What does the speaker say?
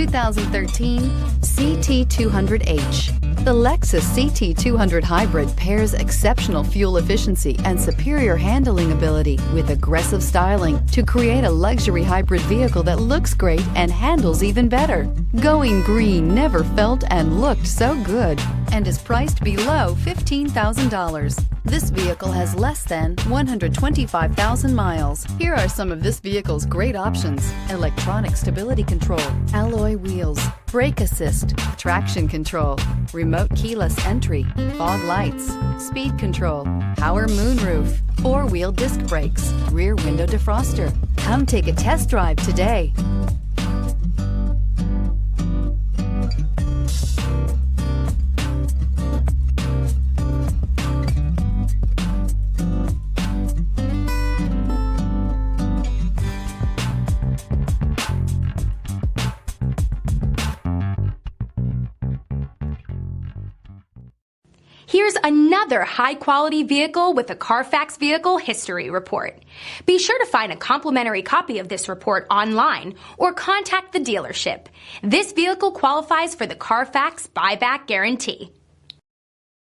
2013 CT200H. The Lexus CT200 Hybrid pairs exceptional fuel efficiency and superior handling ability with aggressive styling to create a luxury hybrid vehicle that looks great and handles even better. Going green never felt and looked so good and is priced below $15,000. This vehicle has less than 125,000 miles. Here are some of this vehicle's great options: electronic stability control, alloy wheels, brake assist, traction control, remote keyless entry, fog lights, speed control, power moonroof, four-wheel disc brakes, rear window defroster. Come take a test drive today. Here's another high-quality vehicle with a Carfax Vehicle History Report. Be sure to find a complimentary copy of this report online or contact the dealership. This vehicle qualifies for the Carfax Buyback Guarantee.